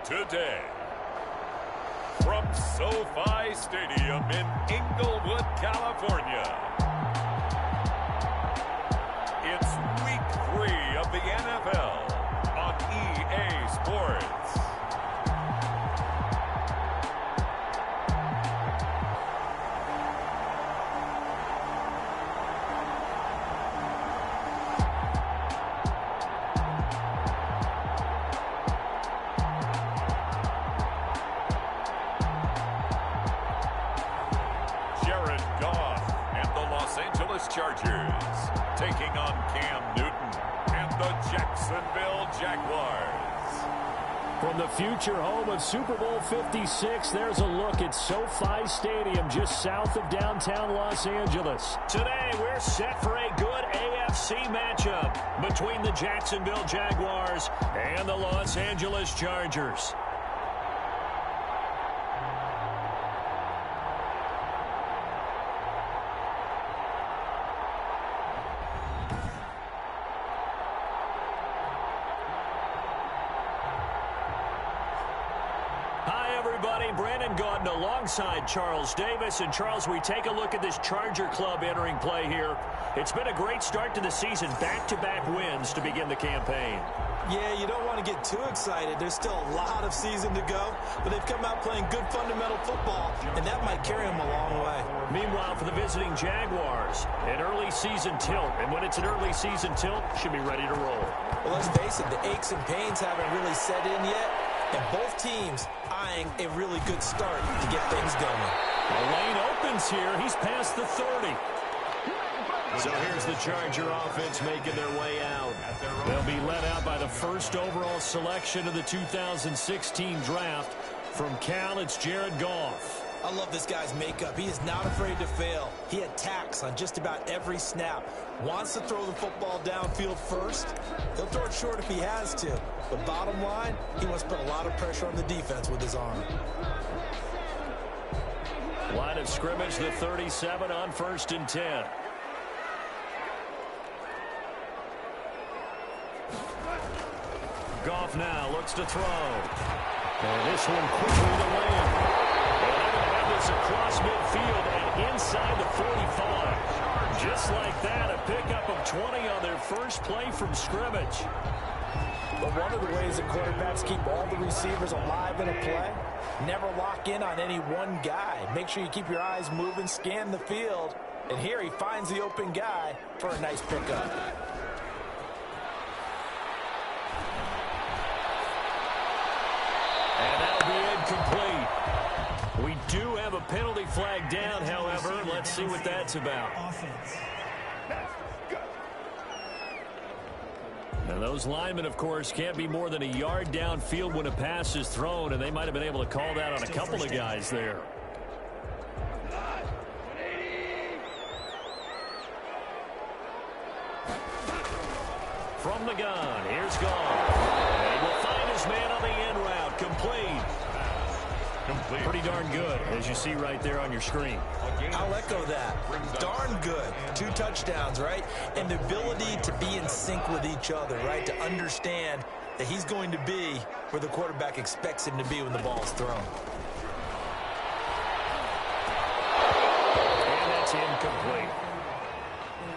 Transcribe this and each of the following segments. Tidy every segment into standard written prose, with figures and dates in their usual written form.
today. From SoFi Stadium in Inglewood, California, it's Week 3 of the NFL on EA Sports. Chargers taking on Cam Newton and the Jacksonville Jaguars. From the future home of Super Bowl 56, there's a look at SoFi Stadium just south of downtown Los Angeles. Today, we're set for a good AFC matchup between the Jacksonville Jaguars and the Los Angeles Chargers. Alongside Charles Davis. And Charles, we take a look at this Charger club entering play here. It's been a great start to the season, back-to-back wins to begin the campaign. Yeah, you don't want to get too excited. There's still a lot of season to go, but they've come out playing good fundamental football, and that might carry them a long way. Meanwhile, for the visiting Jaguars, an early season tilt, and when it's an early season tilt, should be ready to roll. Well, let's face it, the aches and pains haven't really set in yet, and both teams eyeing a really good start to get things going. The lane opens here. He's past the 30. So here's the Charger offense making their way out. They'll be led out by the first overall selection of the 2016 draft. From Cal, it's Jared Goff. I love this guy's makeup. He is not afraid to fail. He attacks on just about every snap. Wants to throw the football downfield first. He'll throw it short if he has to. But bottom line, he wants to put a lot of pressure on the defense with his arm. Line of scrimmage, the 37 on 1st and 10. Goff now looks to throw. And this one quickly to land. And they're going to have this across midfield and inside the 45. Just like that, a pickup of 20 on their first play from scrimmage. But one of the ways that quarterbacks keep all the receivers alive in a play, never lock in on any one guy. Make sure you keep your eyes moving, scan the field. And here he finds the open guy for a nice pickup. And that'll be incomplete. We do have a penalty flag down, however. Let's see what that's about. And those linemen, of course, can't be more than a yard downfield when a pass is thrown, and they might have been able to call that on a couple of guys there. From the gun, here's Goff. And he will find his man on the end route. Complete. Pretty darn good, as you see right there on your screen. I'll echo that. Darn good. 2 touchdowns, right? And the ability to be in sync with each other, right? To understand that he's going to be where the quarterback expects him to be when the ball's thrown. And that's incomplete.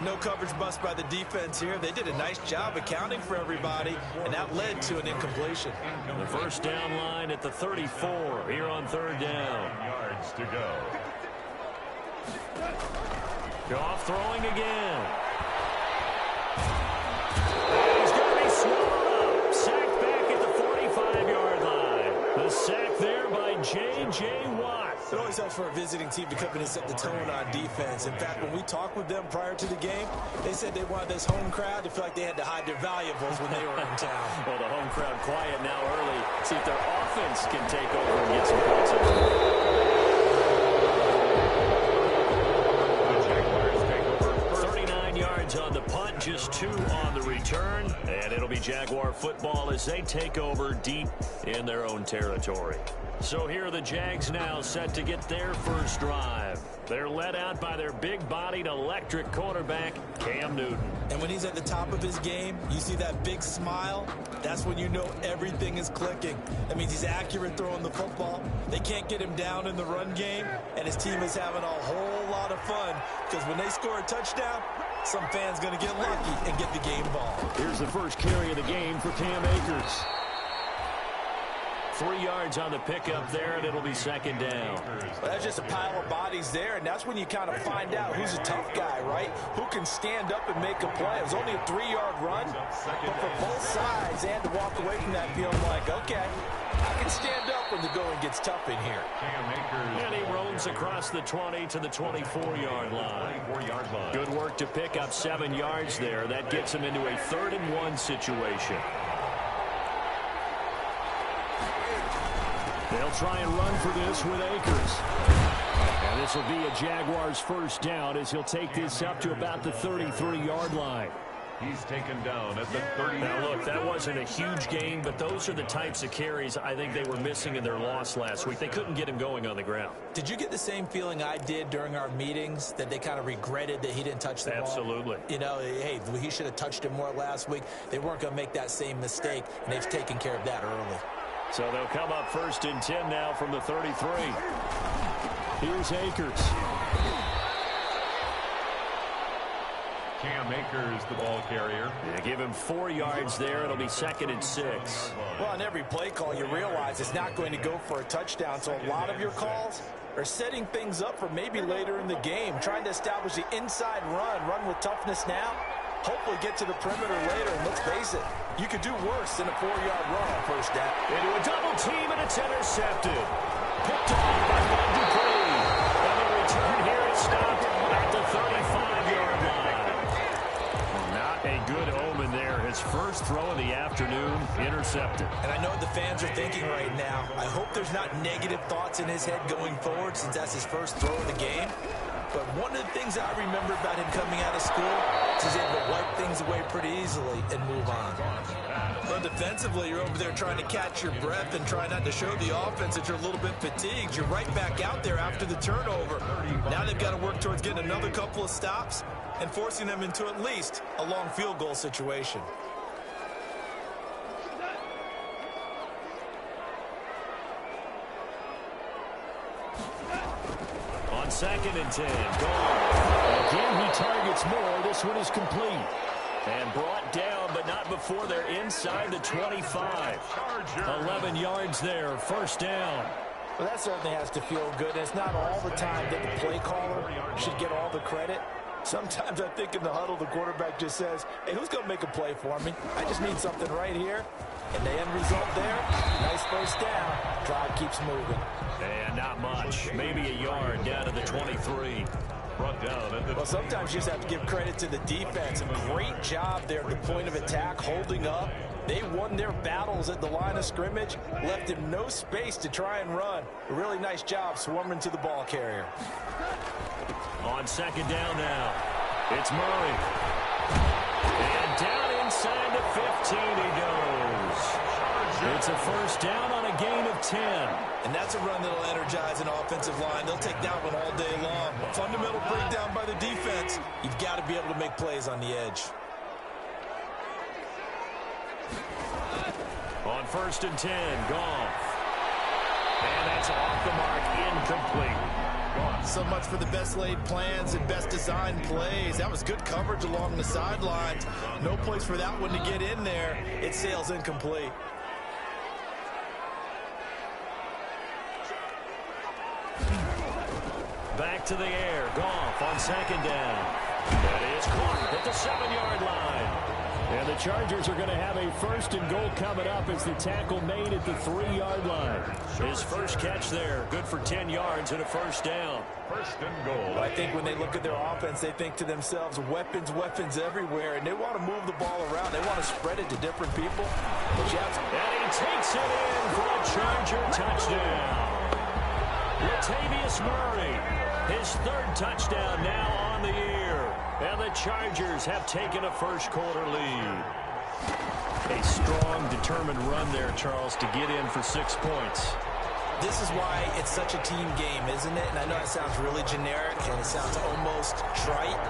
No coverage bust by the defense here. They did a nice job accounting for everybody, and that led to an incompletion. The first down line at the 34 here on 3rd down. Yards to go. Goff throwing again. He's going to be swallowed up. Sacked back at the 45-yard line. The sack there by J.J. Watt. It always helps for a visiting team to come in and set the tone on defense. In fact, when we talked with them prior to the game, they said they wanted this home crowd to feel like they had to hide their valuables when they were in town. Well, the home crowd quiet now early. See if their offense can take over and get some points in. The Jaguars take over 39 yards on the punt, just 2 on the return. And it'll be Jaguar football as they take over deep in their own territory. So here are the Jags now set to get their first drive. They're led out by their big-bodied electric quarterback, Cam Newton. And when he's at the top of his game, you see that big smile, that's when you know everything is clicking. That means he's accurate throwing the football. They can't get him down in the run game, and his team is having a whole lot of fun because when they score a touchdown, some fan's going to get lucky and get the game ball. Here's the first carry of the game for Cam Akers. 3 yards on the pickup there, and it'll be second down. Well, that's just a pile of bodies there, and that's when you kind of find out who's a tough guy, right? Who can stand up and make a play. It was only a 3-yard run, but for both sides, they had to walk away from that feeling like, okay, I can stand up when the going gets tough in here. And he roams across the 20 to the 24-yard line. Good work to pick up 7 yards there. That gets him into a 3rd-and-1 situation. They'll try and run for this with Akers. And this will be a Jaguars first down as he'll take this up to about the 33-yard line. He's taken down at the 30. Now, look, that wasn't a huge gain, but those are the types of carries I think they were missing in their loss last week. They couldn't get him going on the ground. Did you get the same feeling I did during our meetings, that they kind of regretted that he didn't touch the ball? Absolutely. You know, hey, he should have touched it more last week. They weren't going to make that same mistake, and they've taken care of that early. So they'll come up 1st and 10 now from the 33. Here's Akers. Cam Akers, the ball carrier. Yeah, give him 4 yards there. It'll be 2nd and 6. Well, on every play call, you realize it's not going to go for a touchdown. So a lot of your calls are setting things up for maybe later in the game, trying to establish the inside run with toughness now. Hopefully get to the perimeter later, and let's face it, you could do worse than a 4-yard run on first down. Into a double team, and it's intercepted. Picked off by Bud Dupree. And the return here is stopped at the 35-yard line. Not a good omen there. His first throw of the afternoon, intercepted. And I know what the fans are thinking right now. I hope there's not negative thoughts in his head going forward since that's his first throw of the game. But one of the things I remember about him coming out of school is he's able to wipe things away pretty easily and move on. But defensively, you're over there trying to catch your breath and try not to show the offense that you're a little bit fatigued. You're right back out there after the turnover. Now they've got to work towards getting another couple of stops and forcing them into at least a long field goal situation. On 2nd and 10, gone. Again, he targets more. This one is complete. And brought down, but not before they're inside the 25. 11 yards there, first down. Well, that certainly has to feel good. It's not all the time that the play caller should get all the credit. Sometimes I think in the huddle, the quarterback just says, hey, who's going to make a play for me? I just need something right here. And the end result there, nice first down. Drive keeps moving. And not much. Maybe a yard down to the 23. Brought down at the... Well, sometimes you just have to give credit to the defense. Great job there at the point of attack, holding up. They won their battles at the line of scrimmage, left him no space to try and run. A really nice job swarming to the ball carrier. On 2nd down now, it's Murray. And down inside the 15 he goes. It's a first down on a gain of 10. And that's a run that'll energize an offensive line. They'll take that one all day long. A fundamental breakdown by the defense. You've got to be able to make plays on the edge. On 1st and 10, Goff. And that's off the mark, incomplete. So much for the best laid plans and best designed plays. That was good coverage along the sidelines. No place for that one to get in there. It sails incomplete. Back to the air. Goff on 2nd down. That is caught at the 7-yard line. And the Chargers are going to have a 1st and goal coming up as the tackle made at the 3-yard line. His first catch there, good for 10 yards and a first down. 1st and goal. I think when they look at their offense, they think to themselves, weapons, weapons everywhere, and they want to move the ball around. They want to spread it to different people. And he takes it in for a Charger touchdown. Latavius Murray, his 3rd touchdown now on the year. And the Chargers have taken a first-quarter lead. A strong, determined run there, Charles, to get in for 6 points. This is why it's such a team game, isn't it? And I know it sounds really generic and it sounds almost trite,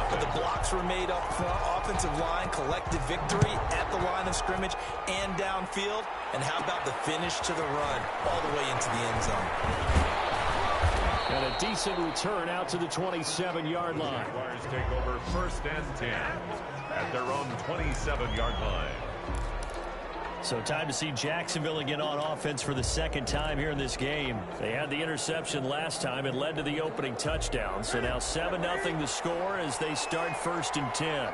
but the blocks were made up front, offensive line, collective victory at the line of scrimmage and downfield. And how about the finish to the run all the way into the end zone? And a decent return out to the 27-yard line. Jaguars take over 1st and 10 at their own 27-yard line. So time to see Jacksonville again on offense for the second time here in this game. They had the interception last time. It led to the opening touchdown. So now 7-0 the score as they start 1st and 10.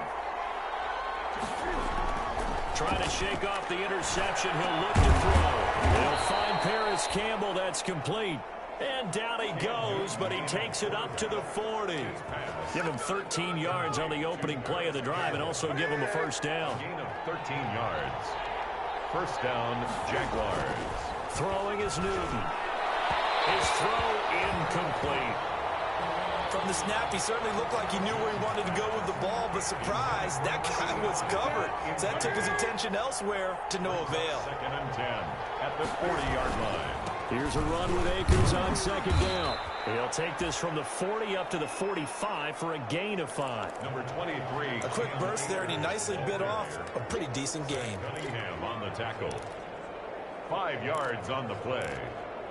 Trying to shake off the interception. He'll look to throw. They'll find Paris Campbell. That's complete. And down he goes, but he takes it up to the 40. Give him 13 yards on the opening play of the drive and also give him a first down. Gain of 13 yards. First down, Jaguars. Throwing is Newton. His throw incomplete. From the snap, he certainly looked like he knew where he wanted to go with the ball, but surprise, that guy was covered. So that took his attention elsewhere to no avail. 2nd and 10 at the 40-yard line. Here's a run with Akers on 2nd down. He'll take this from the 40 up to the 45 for a gain of 5. Number 23. A quick burst there, and he nicely bit off a pretty decent gain. Cunningham on the tackle. 5 yards on the play.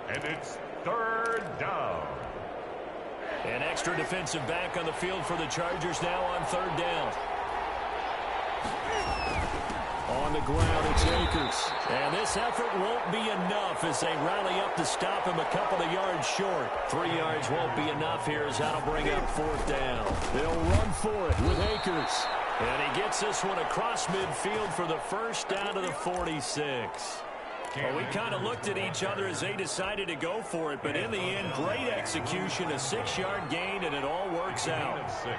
And it's 3rd down. An extra defensive back on the field for the Chargers now on 3rd down. On the ground, it's Akers. And this effort won't be enough as they rally up to stop him a couple of yards short. 3 yards won't be enough here as that'll bring up 4th down. They'll run for it with Akers. And he gets this one across midfield for the first down to the 46. Well, we kind of looked at each other as they decided to go for it, but in the end, great execution, a 6-yard gain, and it all works out. 6.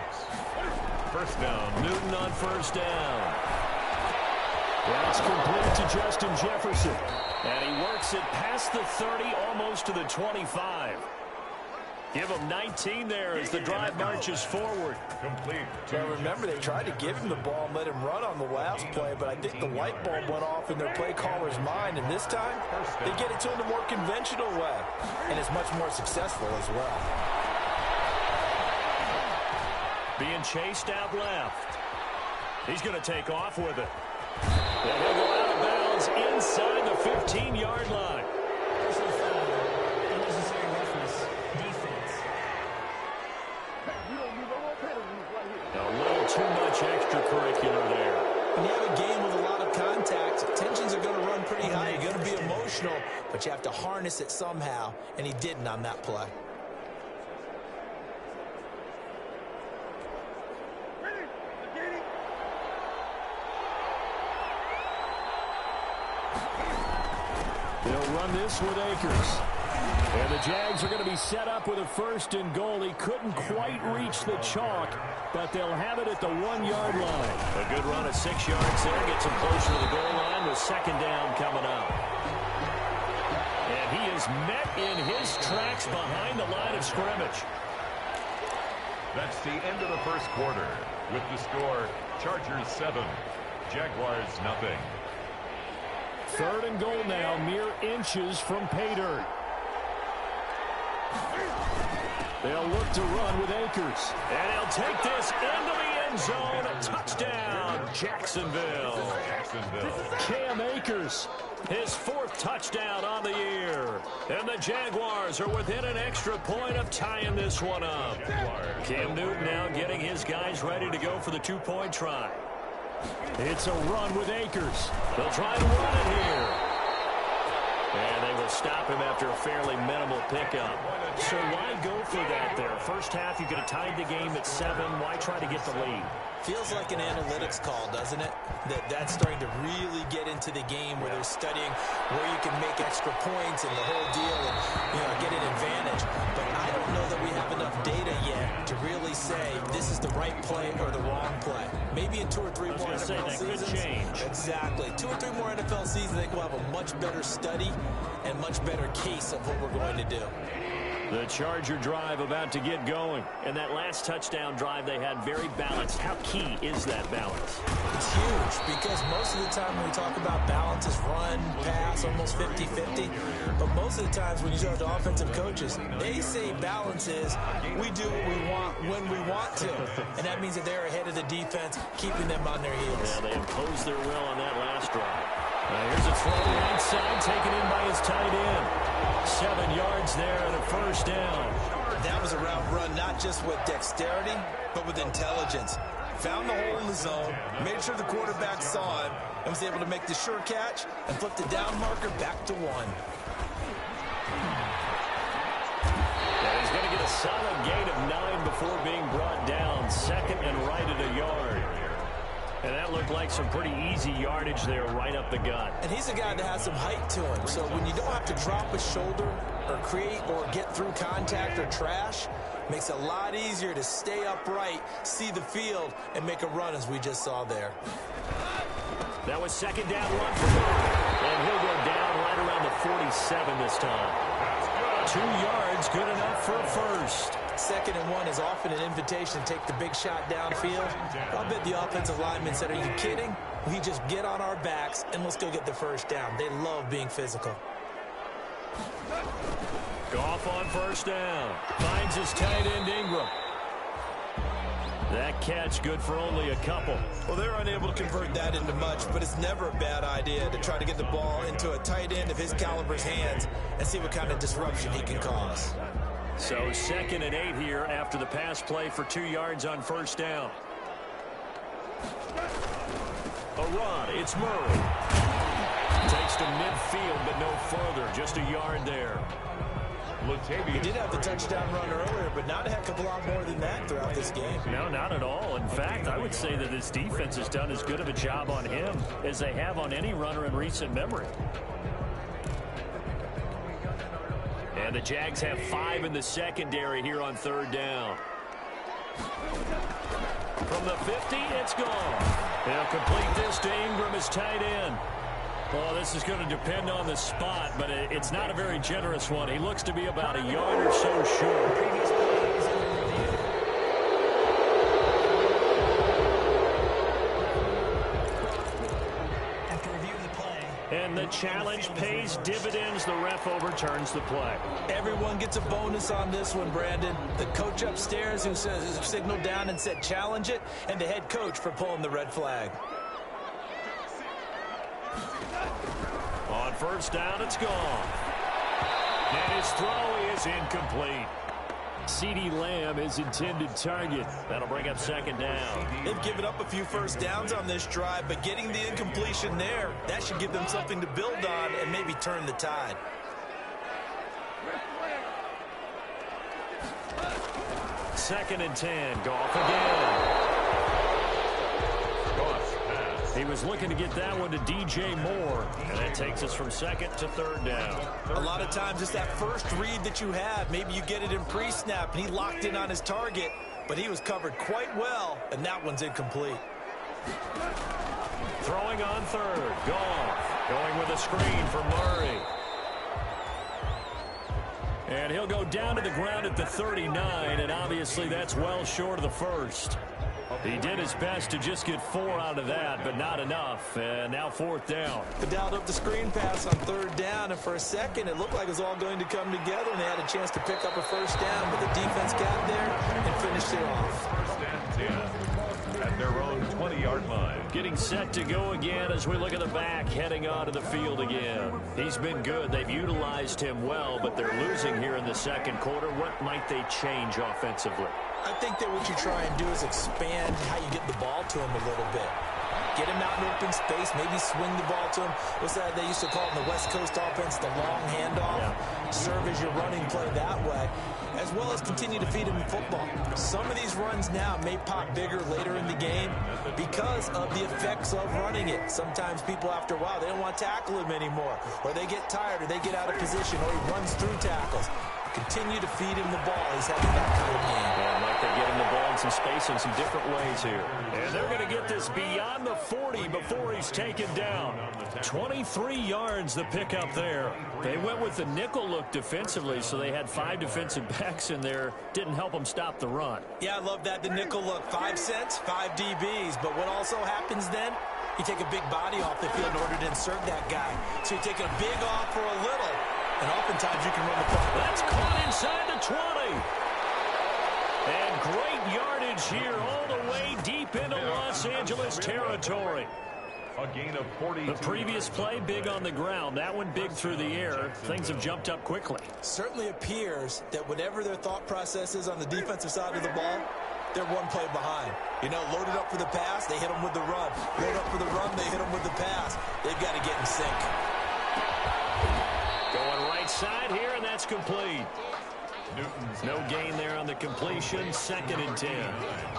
First down. Newton on 1st down. That's complete to Justin Jefferson. And he works it past the 30, almost to the 25. Give him 19 there as the drive marches forward. Complete. Now remember, they tried to give him the ball and let him run on the last play, but I think the light bulb went off in their play caller's mind, and this time, they get it to him the more conventional way, and it's much more successful as well. Being chased out left. He's going to take off with it. And he'll go out of bounds inside the 15-yard line. A little too much extracurricular there. When you have a game with a lot of contact, tensions are going to run pretty high. You're going to be emotional, but you have to harness it somehow, and he didn't on that play. They'll run this with Akers. And the Jags are going to be set up with a 1st and goal. He couldn't quite reach the chalk, but they'll have it at the 1-yard line. A good run of 6 yards there. Gets him closer to the goal line with 2nd down coming up. And he is met in his tracks behind the line of scrimmage. That's the end of the first quarter. With the score, Chargers 7, Jaguars 0. 3rd and goal now, mere inches from pay dirt. They'll look to run with Akers. And he'll take this into the end zone. A touchdown, Jacksonville. Cam Akers, his 4th touchdown on the year. And the Jaguars are within an extra point of tying this one up. Cam Newton now getting his guys ready to go for the 2-point try. It's a run with Akers. They'll try to run it here. And they will stop him after a fairly minimal pickup. So why go for that there? First half, you could have tied the game at 7. Why try to get the lead? Feels like an analytics call, doesn't it? That's starting to really get into the game where they're studying where you can make extra points and the whole deal and, get an advantage. But I don't know that we have enough data yet to really say this is the right play or the wrong play. Maybe in 2 or 3 more NFL seasons. Could change. Exactly. 2 or 3 more NFL seasons, I think we'll have a much better study and much better case of what we're going to do. The Charger drive about to get going. And that last touchdown drive they had very balanced. How key is that balance? It's huge because most of the time when we talk about balance is run, pass, almost 50-50. But most of the times when you talk to offensive coaches, they say balance is we do what we want when we want to. And that means that they're ahead of the defense, keeping them on their heels. Yeah, they imposed their will on that last drive. Here's a throw right side, taken in by his tight end. 7 yards there and a first down. That was a route run, not just with dexterity, but with intelligence. Found the hole in the zone, made sure the quarterback saw him, and was able to make the sure catch and flip the down marker back to 1. And he's going to get a solid gain of 9 before being brought down. Second and right at a yard. And that looked like some pretty easy yardage there right up the gut. And he's a guy that has some height to him. So when you don't have to drop a shoulder or create or get through contact or trash, makes it a lot easier to stay upright, see the field, and make a run as we just saw there. That was second down run for Murray. And he'll go down right around the 47 this time. 2 yards, good enough for a first. Second and 1 is often an invitation to take the big shot downfield. I'll bet the offensive lineman said, are you kidding? We just get on our backs and let's go get the first down. They love being physical. Goff on first down. Finds his tight end Ingram. That catch good for only a couple. Well, they're unable to convert that into much, but it's never a bad idea to try to get the ball into a tight end of his caliber's hands and see what kind of disruption he can cause. So 2nd and 8 here after the pass play for 2 yards on first down. A run. It's Murray. Takes to midfield, but no further. Just a yard there. He did have the touchdown run earlier, but not a heck of a lot more than that throughout this game. No, not at all. In fact, I would say that this defense has done as good of a job on him as they have on any runner in recent memory. And the Jags have 5 in the secondary here on third down. From the 50, it's gone. They'll complete this to Ingram as tight end. Well, this is going to depend on the spot, but it's not a very generous one. He looks to be about a yard or so short. And the challenge pays dividends. The ref overturns the play. Everyone gets a bonus on this one, Brandon. The coach upstairs who signaled down and said challenge it, and the head coach for pulling the red flag. On first down, it's gone. And his throw is incomplete. CeeDee Lamb is intended target. That'll bring up second down. They've given up a few first downs on this drive, but getting the incompletion there, that should give them something to build on and maybe turn the tide. Second and 10. Goff again. He was looking to get that one to DJ Moore, and that takes us from second to third down. A lot of times it's that first read that you have. Maybe you get it in pre-snap, and he locked in on his target, but he was covered quite well, and that one's incomplete. Throwing on third. Goff going with a screen for Murray. And he'll go down to the ground at the 39, and obviously that's well short of the first. He did his best to just get 4 out of that, but not enough. And now fourth down. They dialed up the screen pass on third down, and for a second it looked like it was all going to come together, and they had a chance to pick up a first down, but the defense got there and finished it off. First and 10 at their own 20-yard line. Getting set to go again as we look at the back heading onto the field again. He's been good. They've utilized him well, but they're losing here in the second quarter. What might they change offensively? I think that what you try and do is expand how you get the ball to him a little bit. Get him out in open space, maybe swing the ball to him. What's that they used to call it in the West Coast offense, the long handoff? Yeah. Serve as your running play that way, as well as continue to feed him the football. Some of these runs now may pop bigger later in the game because of the effects of running it. Sometimes people, after a while, they don't want to tackle him anymore, or they get tired, or they get out of position, or he runs through tackles. Continue to feed him the ball. He's having that kind of game. Yeah, like they get him the ball find some space in some different ways here. And they're going to get this beyond the 40 before he's taken down. 23 yards the pickup there. They went with the nickel look defensively, so they had 5 defensive backs in there. Didn't help them stop the run. Yeah, I love that, the nickel look. 5 cents, 5 DBs. But what also happens then, you take a big body off the field in order to insert that guy. So you're taking a big off for a little, and oftentimes you can run the ball. That's caught inside the 20. And great yardage here all the way deep into Los Angeles territory. A gain of 42. The previous play, big on the ground. That one big through the air. Things have jumped up quickly. Certainly appears that whatever their thought process is on the defensive side of the ball, they're one play behind. You know, loaded up for the pass, they hit them with the run. Load up for the run, they hit them with the pass. They've got to get in sync. Going right side here, and that's complete. Newton's No gain there on the completion, 2nd and 10.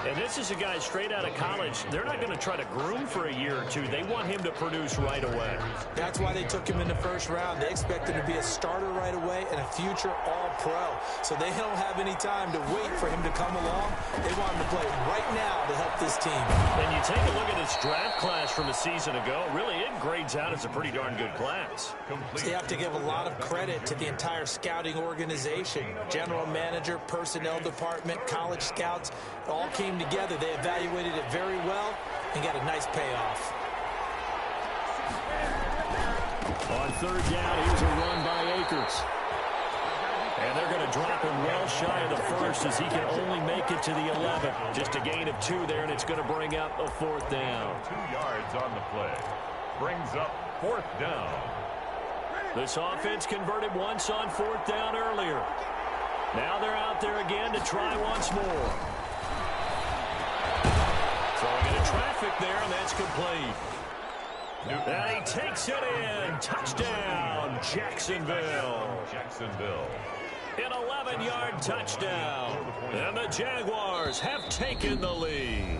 And this is a guy straight out of college. They're not going to try to groom for a year or two. They want him to produce right away. That's why they took him in the first round. They expect him to be a starter right away and a future all-pro. So they don't have any time to wait for him to come along. They want him to play right now to help this team. And you take a look at this draft class from a season ago. Really, it grades out as a pretty darn good class. complete. So you have to give a lot of credit to the entire scouting organization. General manager, personnel department, college scouts, it all came together. They evaluated it very well and got a nice payoff. On 3rd down, here's a run by Akers. And they're going to drop him well shy of the 1st as he can only make it to the 11. Just a gain of 2 there, and it's going to bring up a 4th down. 2 yards on the play. Brings up 4th down. This offense converted once on 4th down earlier. Now they're out there again to try once more. Throwing into traffic there, and that's complete. And he takes it in. Touchdown, Jacksonville. Jacksonville. An 11-yard touchdown. And the Jaguars have taken the lead.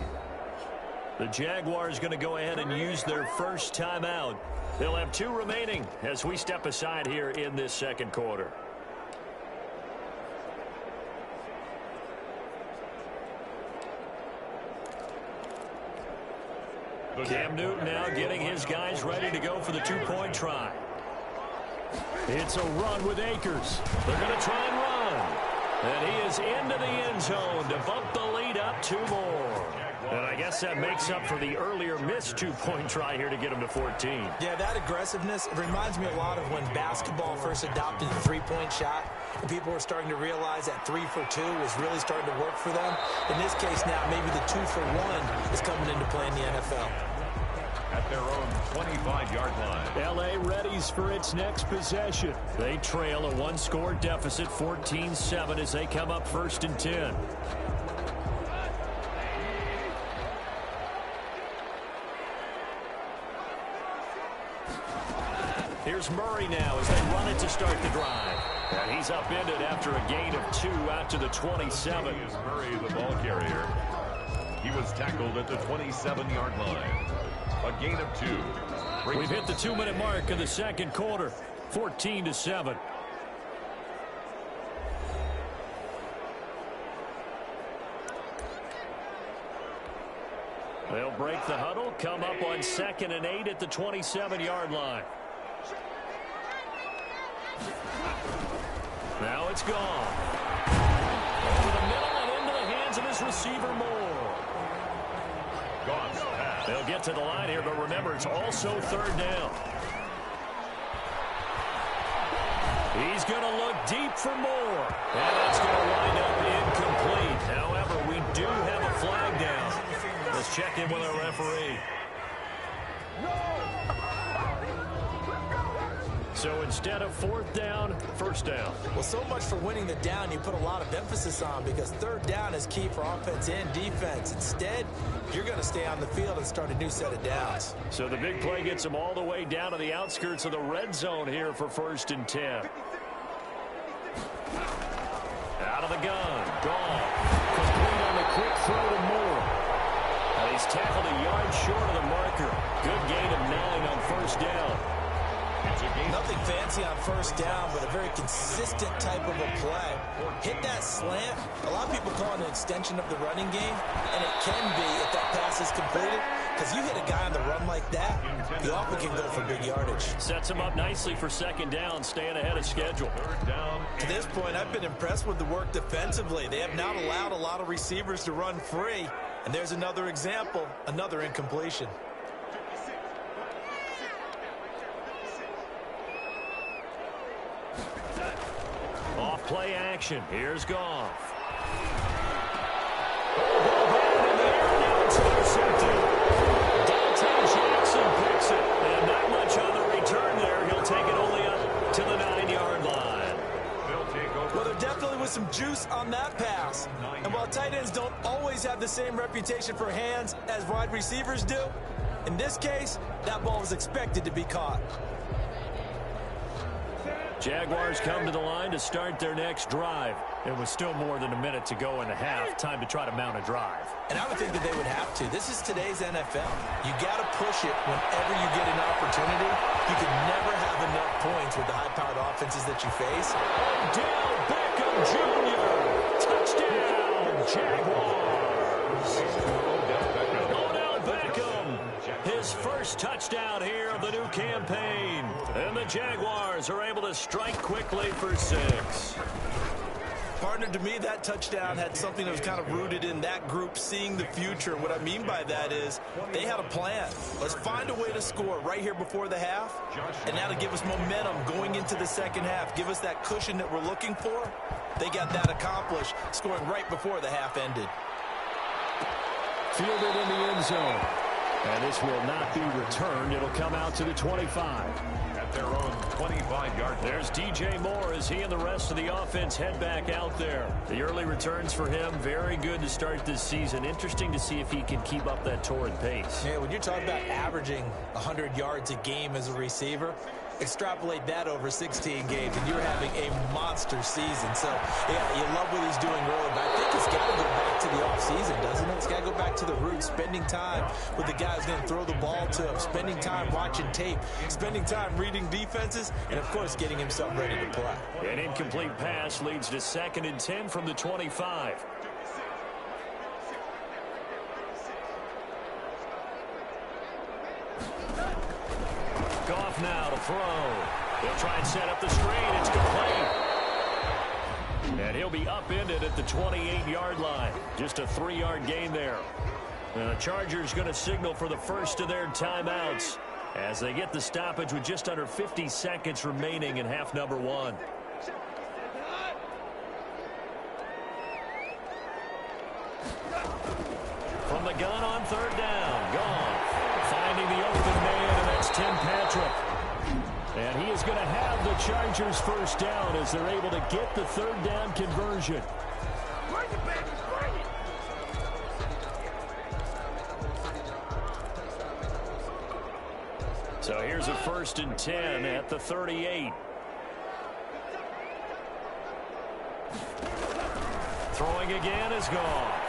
The Jaguars going to go ahead and use their first timeout. They'll have 2 remaining as we step aside here in this 2nd quarter. Cam Newton now getting his guys ready to go for the 2-point try. It's a run with Akers. They're going to try and run. And he is into the end zone to bump the lead up 2 more. And I guess that makes up for the earlier missed 2-point try here to get him to 14. Yeah, that aggressiveness, it reminds me a lot of when basketball first adopted the 3-point shot. And people were starting to realize that 3 for 2 was really starting to work for them. In this case now, maybe the 2 for 1 is coming into play in the NFL. At their own 25-yard line. L.A. readies for its next possession. They trail a 1-score deficit, 14-7, as they come up 1st and 10. Here's Murray now as they run it to start the drive. And he's upended after a gain of 2 out to the 27. Is Murray the ball carrier. He was tackled at the 27-yard line. A gain of 2. We've hit the 2-minute mark of the 2nd quarter. 14-7. They'll break the huddle, come up on 2nd and 8 at the 27-yard line. Now it's gone. Over the middle and into the hands of his receiver, Moore. Goff's pass. They'll get to the line here, but remember, it's also 3rd down. He's going to look deep for Moore. And that's going to wind up incomplete. However, we do have a flag down. Let's check in with our referee. So instead of 4th down, 1st down. Well, so much for winning the down you put a lot of emphasis on, because 3rd down is key for offense and defense. Instead, you're going to stay on the field and start a new set of downs. So the big play gets them all the way down to the outskirts of the red zone here for 1st and 10. Out of the gun. Gone. Complete on the quick throw to Moore. And he's tackled a yard short of the marker. Good gain of 9 on 1st down. It's a Nothing fancy on first down, but a very consistent type of a play. Hit that slant. A lot of people call it an extension of the running game, and it can be if that pass is completed, because you hit a guy on the run like that, he often can go for big yardage. Sets him up nicely for second down, staying ahead of schedule. To this point, I've been impressed with the work defensively. They have not allowed a lot of receivers to run free, and there's another example, another incompletion. Off play action. Here's Goff. Jackson picks it. And not much on the return there. He'll take it only up to the 9-yard line. Well, there definitely was some juice on that pass. And while tight ends don't always have the same reputation for hands as wide receivers do, in this case, that ball was expected to be caught. Jaguars come to the line to start their next drive. It was still more than a minute to go in the half. Time to try to mount a drive. And I would think that they would have to. This is today's NFL. You got to push it whenever you get an opportunity. You can never have enough points with the high-powered offenses that you face. Odell Beckham Jr. Touchdown, Jaguars. Odell Beckham, his first touchdown here of the new campaign. And the Jaguars are able to strike quickly for 6. Partner, to me, that touchdown had something that was kind of rooted in that group seeing the future. What I mean by that is they had a plan. Let's find a way to score right here before the half, and now to give us momentum going into the second half, give us that cushion that we're looking for. They got that accomplished, scoring right before the half ended. Fielded in the end zone. And this will not be returned. It'll come out to the 25. At their own 25-yard. There's DJ Moore as he and the rest of the offense head back out there. The early returns for him, very good to start this season. Interesting to see if he can keep up that torrid pace. Yeah, when you're talking about averaging 100 yards a game as a receiver, extrapolate that over 16 games, and you're having a monster season. So, yeah, you love what he's doing early, but I think it's got to go back to the offseason, doesn't it? It's got to go back to the roots, spending time with the guy who's going to throw the ball to him, spending time watching tape, spending time reading defenses, and, of course, getting himself ready to play. An incomplete pass leads to 2nd and 10 from the 25. Goff now to throw. He'll try and set up the screen. It's complete. And he'll be upended at the 28-yard line. Just a 3-yard gain there. And the Chargers going to signal for the first of their timeouts as they get the stoppage with just under 50 seconds remaining in half number 1. From the gun on 3rd down, Goff finding the open man, and that's Tim Patrick. And he is going to have the Chargers first down as they're able to get the 3rd down conversion. So here's a 1st and 10 at the 38. Throwing again is Goff.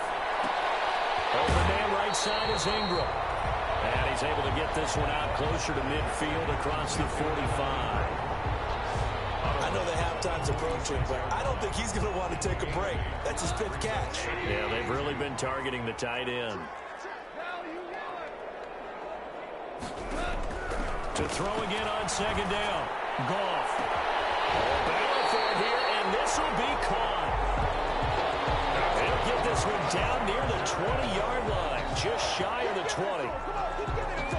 Open man right side is Ingram. And he's able to get this one out closer to midfield across the 45. I know the halftime's approaching, but I don't think he's going to want to take a break. That's his 5th catch. Yeah, they've really been targeting the tight end. To throw again on 2nd down. Goff. Battle for it here, and this will be caught. They'll get this one down near the 20-yard line, just shy of the 20.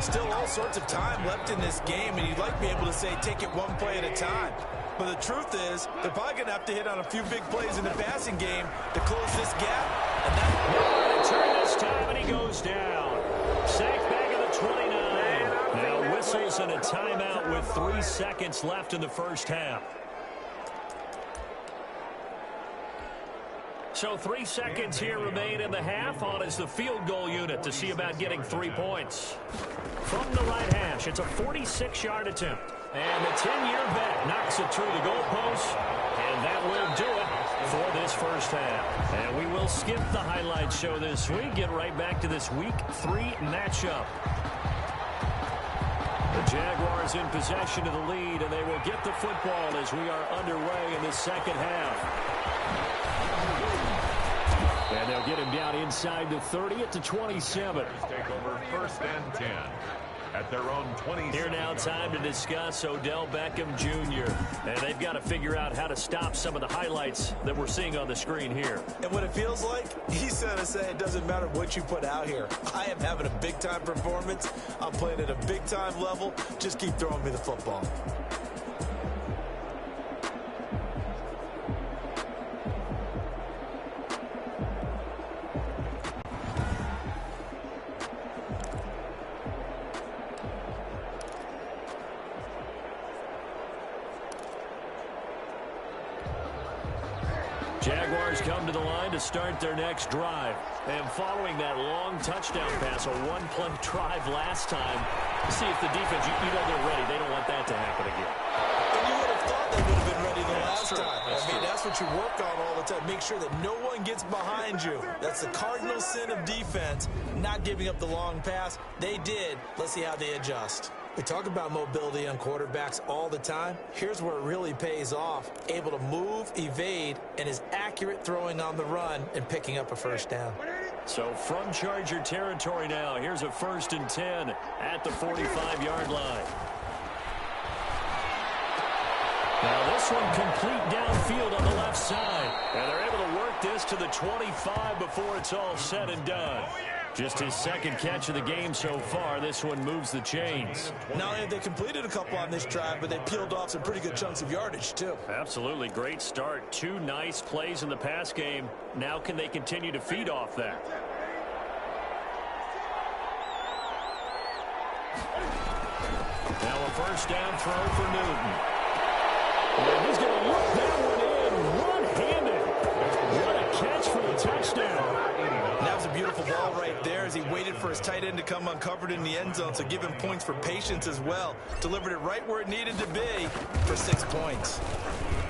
Still all sorts of time left in this game, and you'd like to be able to say take it one play at a time. But the truth is, they're probably going to have to hit on a few big plays in the passing game to close this gap. And that return this time, and he goes down. Sacked back at the 29. Now whistles and a timeout with 3 seconds left in the first half. So 3 seconds here remain in the half. On is the field goal unit to see about getting 3 points. From the right hash, it's a 46-yard attempt. And the 10-year vet knocks it through the goalpost. And that will do it for this first half. And we will skip the highlight show this week. Get right back to this Week 3 matchup. The Jaguars in possession of the lead, and they will get the football as we are underway in the second half. And they'll get him down inside the 30 at the 27. Take over 1st and 10 at their own 20. Here now, time to discuss Odell Beckham Jr. And they've got to figure out how to stop some of the highlights that we're seeing on the screen here. And what it feels like, he's going to say it doesn't matter what you put out here. I am having a big-time performance. I'm playing at a big-time level. Just keep throwing me the football. Jaguars come to the line to start their next drive. And following that long touchdown pass, a one-play drive last time, see if the defense, you know they're ready. They don't want that to happen again. And you would have thought they would have been ready the last time. That's what you work on all the time. Make sure that no one gets behind you. That's the cardinal sin of defense, not giving up the long pass. They did. Let's see how they adjust. We talk about mobility on quarterbacks all the time. Here's where it really pays off. Able to move, evade, and is accurate throwing on the run and picking up a first down. So from Charger territory now, here's a 1st and 10 at the 45-yard line. Now this one complete downfield on the left side. And they're able to work this to the 25 before it's all said and done. Just his second catch of the game so far. This one moves the chains. Not only have they completed a couple on this drive, but they peeled off some pretty good chunks of yardage, too. Absolutely. Great start. 2 nice plays in the pass game. Now can they continue to feed off that? Now a first down throw for Newton. And he's going to look that one in one-handed. What a catch for the touchdown. That was a beautiful ball right there as he waited for his tight end to come uncovered in the end zone, so give him points for patience as well. Delivered it right where it needed to be for 6 points.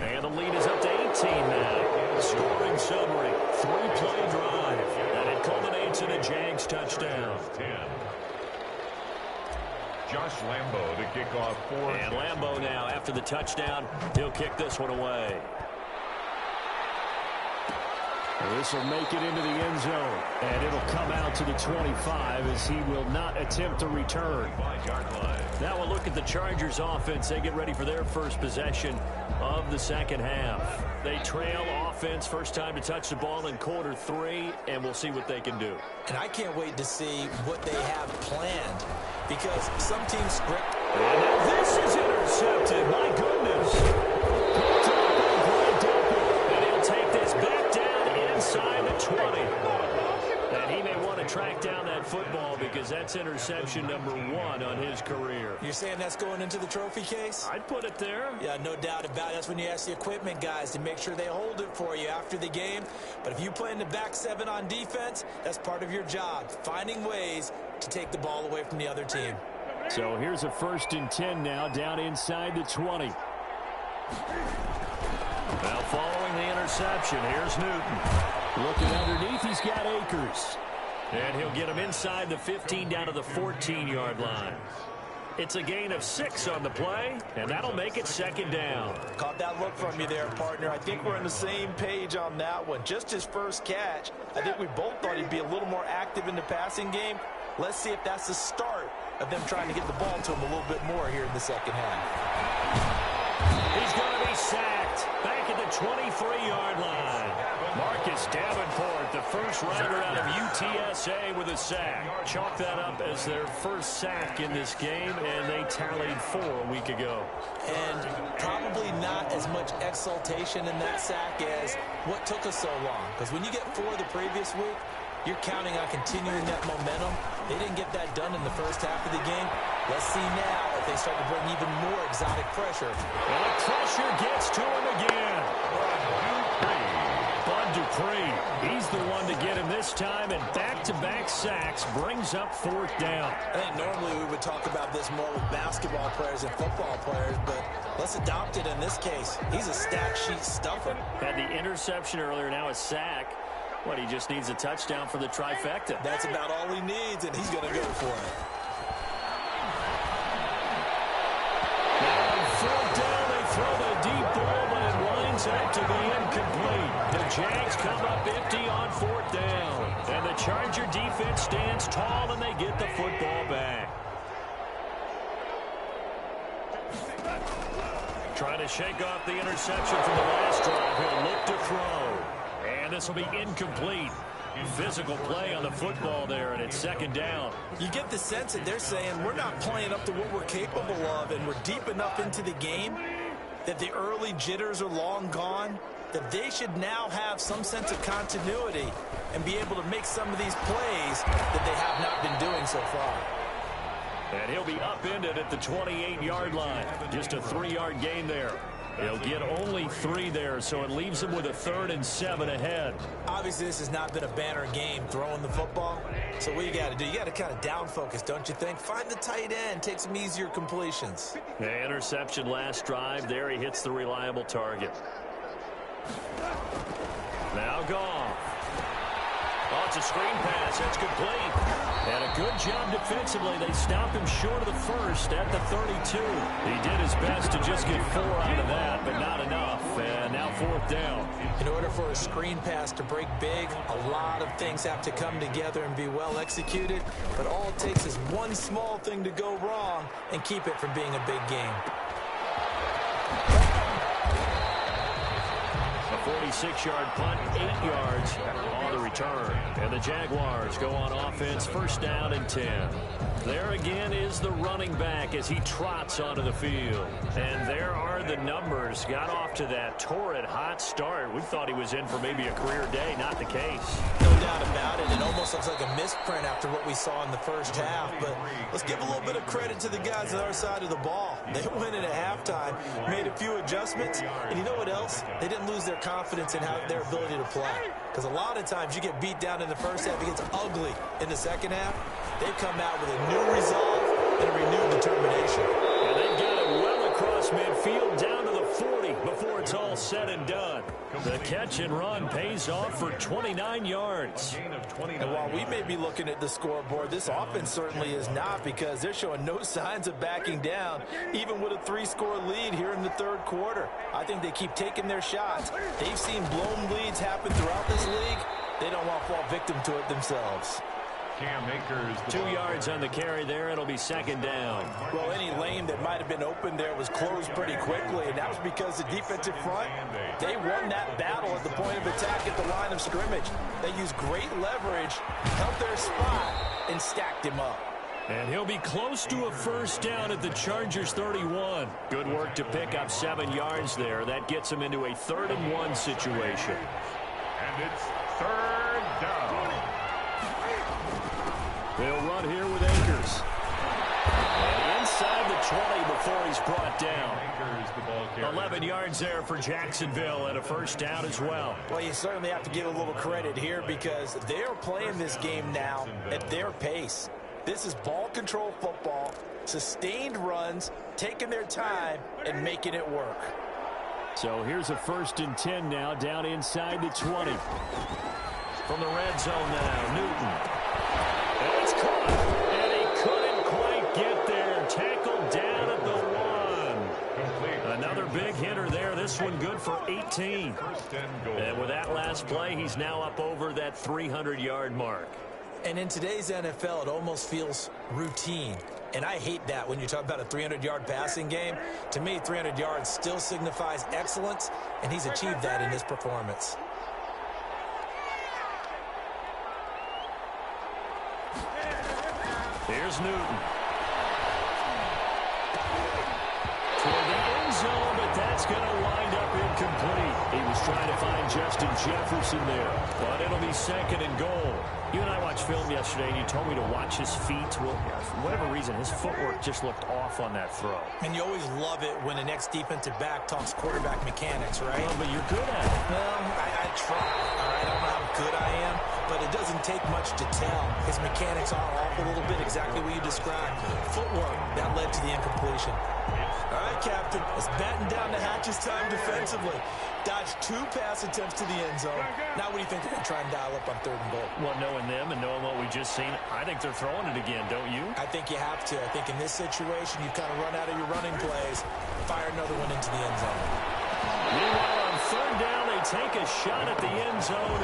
And the lead is up to 18 now. Scoring summary, 3-play drive. And it culminates in a Jags touchdown. 10. Josh Lambo to kick off 4. And Lambo now, after the touchdown, he'll kick this one away. This will make it into the end zone, and it'll come out to the 25 as he will not attempt to return. Now we'll look at the Chargers offense. They get ready for their first possession of the second half. They trail offense, first time to touch the ball in quarter 3, and we'll see what they can do. And I can't wait to see what they have planned, because some teams script. And now this is intercepted. My goodness. And he'll take this back down inside the 20. And he may want to track down that football because that's interception number 1 on his career. You're saying that's going into the trophy case? I'd put it there. Yeah, no doubt about it. That's when you ask the equipment guys to make sure they hold it for you after the game. But if you play in the back 7 on defense, that's part of your job, finding ways to take the ball away from the other team. So here's a 1st and 10 now, down inside the 20. Now following the interception, here's Newton. Looking underneath, he's got Akers. And he'll get him inside the 15 down to the 14-yard line. It's a gain of 6 on the play, and that'll make it 2nd down. Caught that look from you there, partner. I think we're on the same page on that one. Just his first catch. I think we both thought he'd be a little more active in the passing game. Let's see if that's the start of them trying to get the ball to him a little bit more here in the second half. He's going to be sacked back at the 23-yard line. Marcus Davenport, the first rider out of UTSA with a sack. Chalk that up as their first sack in this game, and they tallied 4 a week ago. And probably not as much exultation in that sack as what took us so long. Because when you get 4 the previous week, you're counting on continuing that momentum. They didn't get that done in the first half of the game. Let's see now if they start to bring even more exotic pressure. And the pressure gets to him again. Bud Dupree, he's the one to get him this time, and back-to-back sacks brings up 4th down. I think normally we would talk about this more with basketball players and football players, but let's adopt it in this case. He's a stat sheet stuffer. Had the interception earlier, now a sack. What, he just needs a touchdown for the trifecta. That's about all he needs, and he's going to go for it. out to be incomplete. The Jags come up empty on 4th down. And the Charger defense stands tall, and they get the football back. Trying to shake off the interception from the last drive. He'll look to throw. And this will be incomplete. Physical play on the football there, and it's 2nd down. You get the sense that they're saying we're not playing up to what we're capable of, and we're deep enough into the game that the early jitters are long gone, that they should now have some sense of continuity and be able to make some of these plays that they have not been doing so far. And he'll be upended at the 28-yard line. Just a 3-yard gain there. He'll get only 3 there, so it leaves him with a 3rd and 7 ahead. Obviously, this has not been a banner game throwing the football. So what you got to do, you got to kind of down focus, don't you think? Find the tight end, take some easier completions. The interception last drive. There he hits the reliable target. Now gone. Oh, it's a screen pass. That's complete. And a good job defensively. They stop him short of the 1st at the 32. He did his best to just get 4 out of that, but not enough. And now 4th down. In order for a screen pass to break big, a lot of things have to come together and be well executed. But all it takes is one small thing to go wrong and keep it from being a big game. A 46-yard punt, 8 yards on the return. And the Jaguars go on offense, 1st down and 10. There again is the running back as he trots onto the field. And there are the numbers. Got off to that torrid hot start. We thought he was in for maybe a career day. Not the case. No doubt about it. It almost looks like a misprint after what we saw in the 1st half. But let's give a little bit of credit to the guys on our side of the ball. They went in at halftime, made a few adjustments. And you know what else? They didn't lose their confidence in their ability to play. Because a lot of times you get beat down in the 1st half, it gets ugly in the 2nd half. They've come out with a new resolve and a renewed determination. And they've got it well across midfield down to the 40 before it's all said and done. The catch and run pays off for 29 yards. And while we may be looking at the scoreboard, this offense certainly is not, because they're showing no signs of backing down, even with a 3-score lead here in the 3rd quarter. I think they keep taking their shots. They've seen blown leads happen throughout this league. They don't want to fall victim to it themselves. 2 yards on the carry there. It'll be 2nd down. Well, any lane that might have been open there was closed pretty quickly, and that was because the defensive front, they won that battle at the point of attack at the line of scrimmage. They used great leverage, held their spot, and stacked him up. And he'll be close to a 1st down at the Chargers 31. Good work to pick up 7 yards there. That gets him into a 3rd and 1 situation. And it's 3rd down. They'll run here with Akers. And inside the 20 before he's brought down. 11 yards there for Jacksonville and a 1st down as well. Well, you certainly have to give a little credit here, because they're playing this game now at their pace. This is ball control football, sustained runs, taking their time and making it work. So here's a 1st and 10 now, down inside the 20. From the red zone now, Newton. And it's caught, and he couldn't quite get there. Tackled down at the 1. Another big hitter there. This one good for 18. And with that last play, he's now up over that 300-yard mark. And in today's NFL, it almost feels routine. And I hate that when you talk about a 300-yard passing game. To me, 300 yards still signifies excellence, and he's achieved that in this performance. Here's Newton. Toward the end zone, but that's going to wind up incomplete. He was trying to find Justin Jefferson there, but it'll be 2nd and goal. You and I watched film yesterday, and you told me to watch his feet. Well, for whatever reason, his footwork just looked off on that throw. And you always love it when the next defensive back talks quarterback mechanics, right? Well, but you're good at it. Well, I try. All right, I don't know how good I am, but it doesn't take much to tell. His mechanics are off a little bit, exactly what you described. Footwork, that led to the incompletion. All right, Captain, let's batten down the hatches time defensively. Dodged 2 pass attempts to the end zone. Now what do you think they're going to try and dial up on 3rd and goal? Well, knowing them and knowing what we just seen, I think they're throwing it again, don't you? I think you have to. I think in this situation, you kind of run out of your running plays, fire another one into the end zone. Meanwhile, on third down, they take a shot at the end zone,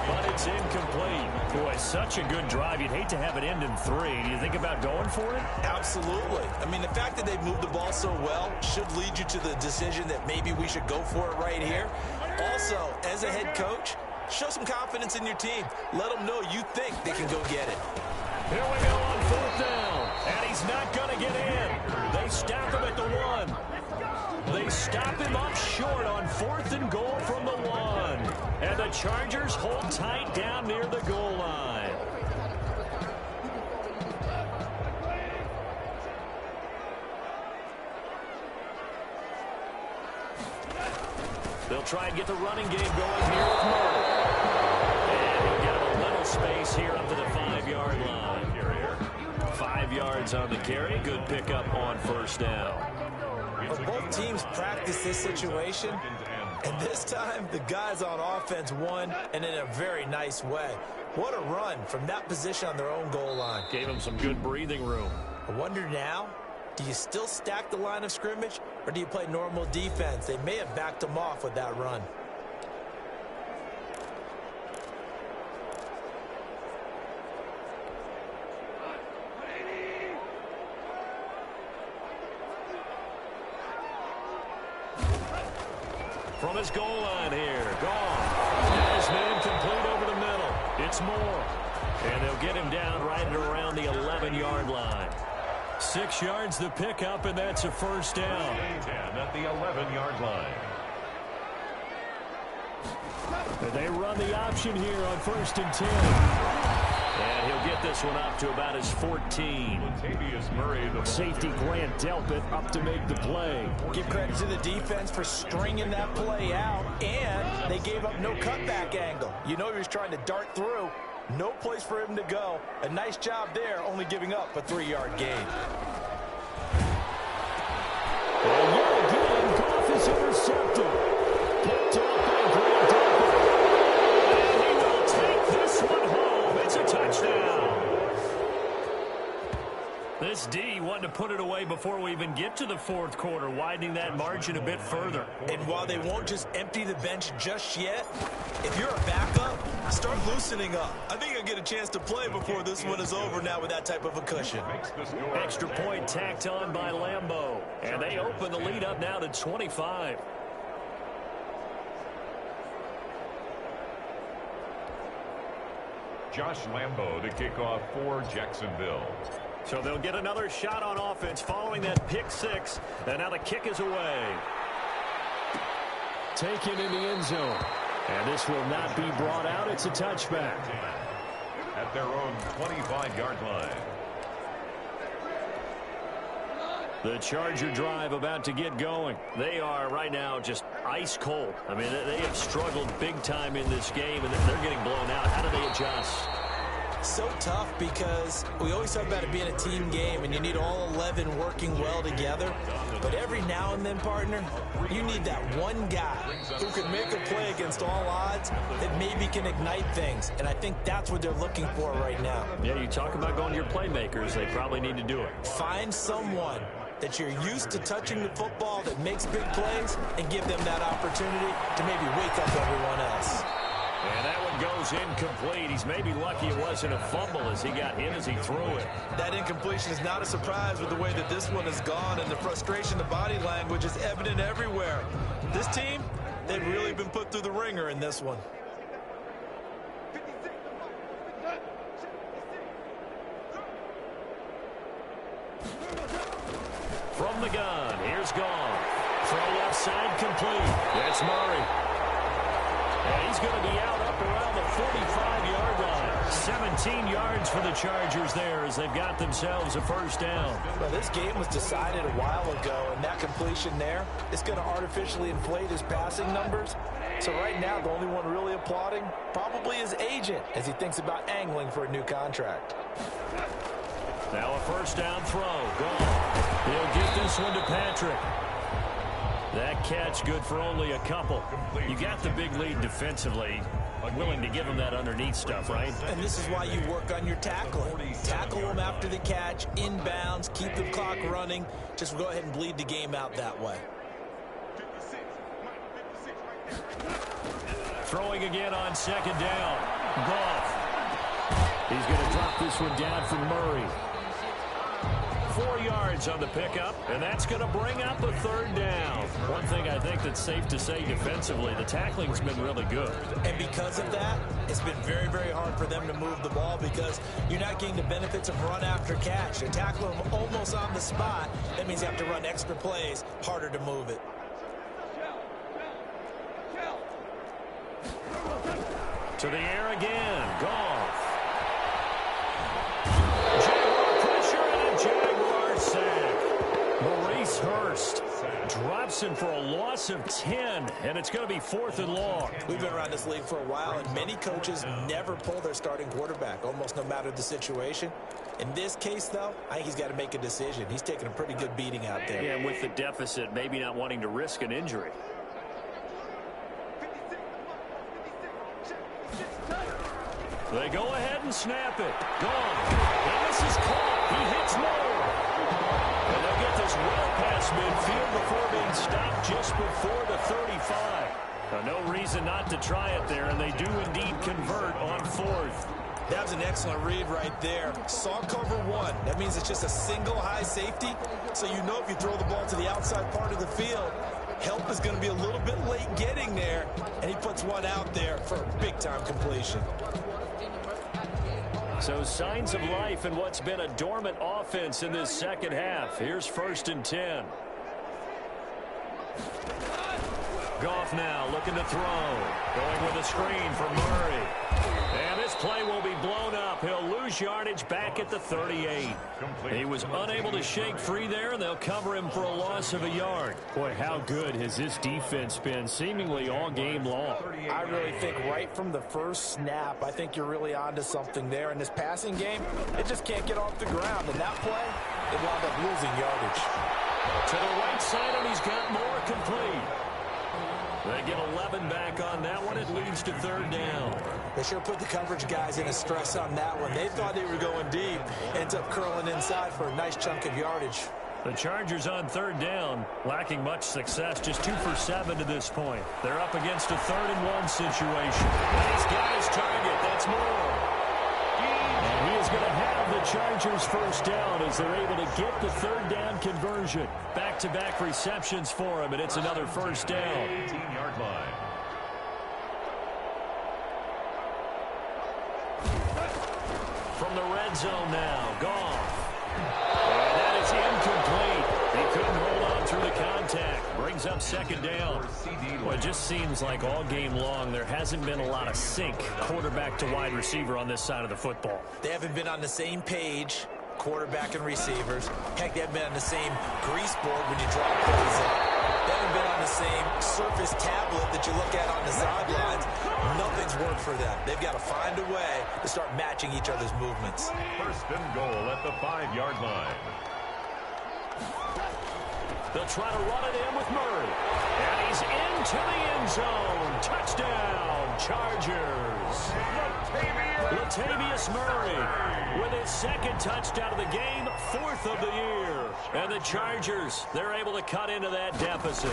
but it's incomplete. Boy, such a good drive. You'd hate to have it end in 3. Do you think about going for it? Absolutely. I mean, the fact that they've moved the ball so well should lead you to the decision that maybe we should go for it right here. Also, as a head coach, show some confidence in your team. Let them know you think they can go get it. Here we go on 4th down, and he's not going to get in. They stop him at the 1. They stop him up short on 4th and goal from the 1. And the Chargers hold tight down near the goal line. They'll try and get the running game going here with Murray. And he'll get him a little space here up to the 5-yard line. 5 yards on the carry. Good pickup on 1st down. Well, both teams practice this situation, and this time the guys on offense won, and in a very nice way. What a run from that position on their own goal line. Gave them some good breathing room. I wonder now, do you still stack the line of scrimmage, or do you play normal defense? They may have backed them off with that run. From his goal line here, gone. Desmond complete over the middle. It's Moore. And they'll get him down right at around the 11-yard line. 6 yards the pickup, and that's a 1st down. 10 at the 11-yard line. And they run the option here on 1st and 10. And he'll get this one up to about his 14. Murray, the safety Grant Delpit up to make the play. Give credit to the defense for stringing that play out, and they gave up no cutback angle. You know he was trying to dart through. No place for him to go. A nice job there, only giving up a 3-yard gain. And yet again, Goff is intercepted. Picked up by Grant Delpit. And he will take this one home. It's a touchdown. This D wanted to put it away before we even get to the 4th quarter, widening that margin a bit further. And while they won't just empty the bench just yet, if you're a backup, start loosening up. I think you'll get a chance to play before this one is over now with that type of a cushion. Extra point tacked on by Lambeau. And they open the lead up now to 25. Josh Lambeau to kick off for Jacksonville. So they'll get another shot on offense following that pick 6. And now the kick is away. Taken in the end zone. And this will not be brought out. It's a touchback. At their own 25-yard line. The Charger drive about to get going. They are right now just ice cold. I mean, they have struggled big time in this game, and they're getting blown out. How do they adjust? So tough because we always talk about it being a team game and you need all 11 working well together. But every now and then, partner, you need that one guy who can make a play against all odds that maybe can ignite things. And I think that's what they're looking for right now. Yeah, you talk about going to your playmakers. They probably need to do it. Find someone that you're used to touching the football that makes big plays and give them that opportunity to maybe wake up everyone else. And that one goes incomplete. He's maybe lucky it wasn't a fumble as he got hit as he threw it. That incompletion is not a surprise with the way that this one has gone, and the frustration, the body language is evident everywhere. This team, they've really been put through the ringer in this one. From the gun, here's Goff. Throw left side complete. That's Murray. And he's going to be out up around the 45-yard line. 17 yards for the Chargers there as they've got themselves a first down. Well, this game was decided a while ago, and that completion there is going to artificially inflate his passing numbers. So right now, the only one really applauding probably his agent as he thinks about angling for a new contract. Now a first down throw. Gone. He'll get this one to Patrick. That catch good for only a couple. You got the big lead defensively. Willing to give him that underneath stuff, right? And this is why you work on your tackling. Tackle him after the catch, inbounds, keep the clock running. Just go ahead and bleed the game out that way. Throwing again on second down. Goff. He's going to drop this one down for Murray. 4 yards on the pickup, and that's going to bring up a third down. One thing I think that's safe to say defensively, the tackling's been really good. And because of that, it's been very, very hard for them to move the ball because you're not getting the benefits of run after catch. They tackle them almost on the spot. That means you have to run extra plays, harder to move it. To the air again. Goff. Jaguar sack. Maurice Hurst drops him for a loss of 10, and it's going to be 4th and long. We've been around this league for a while, and many coaches never pull their starting quarterback, almost no matter the situation. In this case, though, I think he's got to make a decision. He's taking a pretty good beating out there. Yeah, and with the deficit, maybe not wanting to risk an injury. They go ahead and snap it. Gone. And this is caught. He hits Moore. And they'll get this well past midfield before being stopped just before the 35. No reason not to try it there, and they do indeed convert on 4th. That was an excellent read right there. Saw cover 1. That means it's just a single high safety. So you know if you throw the ball to the outside part of the field, help is going to be a little bit late getting there. And he puts one out there for a big-time completion. So signs of life in what's been a dormant offense in this second half. Here's 1st and 10. Goff now looking to throw. Going with a screen for Murray. And this play will be blown up. He'll lose yardage back at the 38. He was unable to shake free there, and they'll cover him for a loss of a yard. Boy, how good has this defense been seemingly all game long? I really think right from the first snap, I think you're really onto something there. In this passing game, it just can't get off the ground. And that play, it wound up losing yardage. To the right side, and he's got more complete. They get 11 back on that one. It leads to 3rd down. They sure put the coverage guys in a stress on that one. They thought they were going deep. Ends up curling inside for a nice chunk of yardage. The Chargers on 3rd down, lacking much success, just 2 for 7 to this point. They're up against a 3rd and 1 situation. And he's got his target. That's Moore. And he is going to have the Chargers first down as they're able to get the 3rd down conversion. Back-to-back receptions for him, and it's another first down. 18-yard line. From the red zone now, Goff. And that is incomplete. He couldn't hold on through the contact. Brings up 2nd down. Well, it just seems like all game long there hasn't been a lot of sync quarterback to wide receiver on this side of the football. They haven't been on the same page, quarterback and receivers. Heck, they haven't been on the same grease board when you draw plays up. They haven't been on the same surface tablet that you look at on the sidelines. Nothing's worked for them. They've got to find a way to start matching each other's movements. 1st and goal at the 5-yard line. They'll try to run it in with Murray. And he's into the end zone. Touchdown, Chargers. Latavius Murray with his 2nd touchdown of the game, 4th of the year. And the Chargers, they're able to cut into that deficit.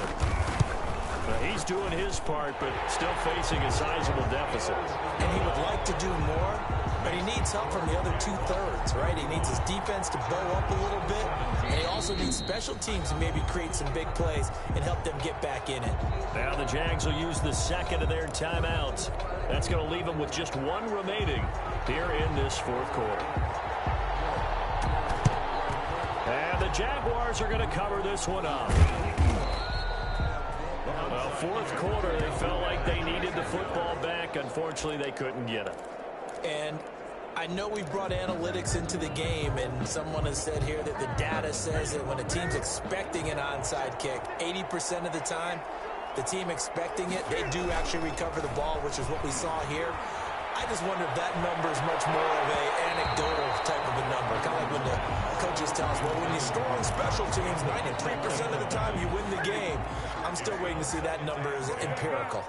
He's doing his part, but still facing a sizable deficit. And he would like to do more, but he needs help from the other 2/3, right? He needs his defense to bow up a little bit, and he also needs special teams to maybe create some big plays and help them get back in it. Now the Jags will use the 2nd of their timeouts. That's going to leave them with just 1 remaining here in this 4th quarter. And the Jaguars are going to cover this one up. Well, 4th quarter, they felt like they needed the football back. Unfortunately, they couldn't get it. And I know we brought analytics into the game, and someone has said here that the data says that when a team's expecting an onside kick, 80% of the time, the team expecting it, they do actually recover the ball, which is what we saw here. I just wonder if that number is much more of an anecdotal type of a number. Kind of like when the coaches tell us, well, when you score on special teams, 93% of the time you win the game. I'm still waiting to see that number as empirical.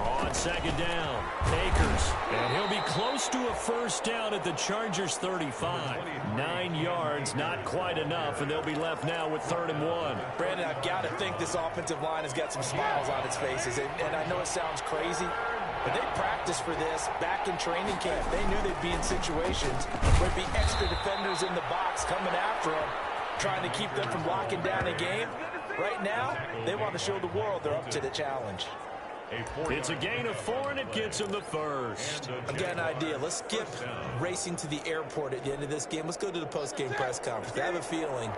On On second down, Akers. And he'll be close to a first down at the Chargers' 35. 9 yards, not quite enough, and they'll be left now with 3rd and 1. Brandon, I've got to think this offensive line has got some smiles on its faces. And I know it sounds crazy, but they practiced for this back in training camp. They knew they'd be in situations where there'd be extra defenders in the box coming after them, trying to keep them from locking down a game. Right now, they want to show the world they're up to the challenge. It's a gain of 4, and it gets them the first. I've got an idea. Let's skip racing to the airport at the end of this game. Let's go to the post-game press conference. I have a feeling